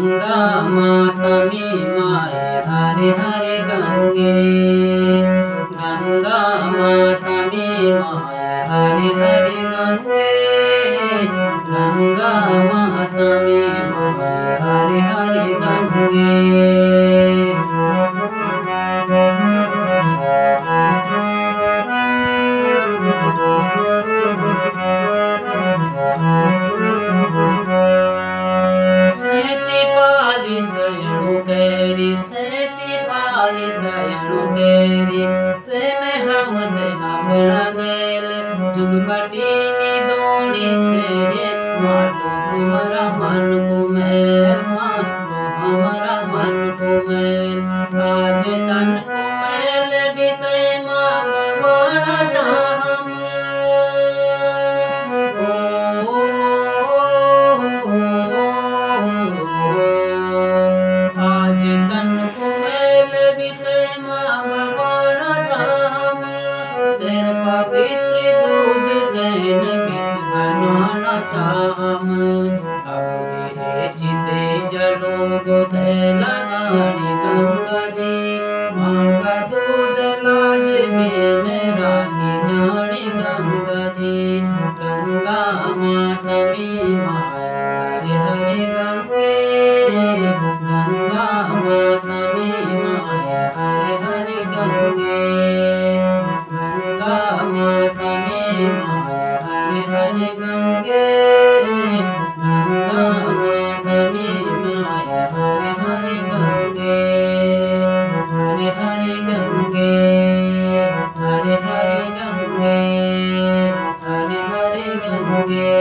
गंगा माता में माए हरे हरे गंगे। गंगा माता में माए हरे हरे गंगे। गंगा माता में माए हरे हरे गंगे। सेती पाली सयणु कैरी, सेती पाली सयणु कैरी, तेने हम ते अपना गैल जुगबटीनी दोणी छे। माटो हमारा मन को मैल, माटो हमारा मन को मैल, आज तन को मैल भी ते माँ भगवाना चाहम। आज तन को मैल भी ते माँ भगवाना चाहम। तेर पवित्र दूध देन विष बनाना चाहम। अब हे चिते जलो गोधे लगानी गंगा जी, माँ का दूध लाज बिन राखी जानी गंगा जी। गंगा माता में माए हरे हरे गंगे। गंगा माता में माए हरे हरे गंगे। गंगा माता में माए हरे हरे गंगे। गंगा माता में माए हरे हरे गंगे। हरे हरे गंगे, हरे हरे गंगे, हरे हरे गंगे।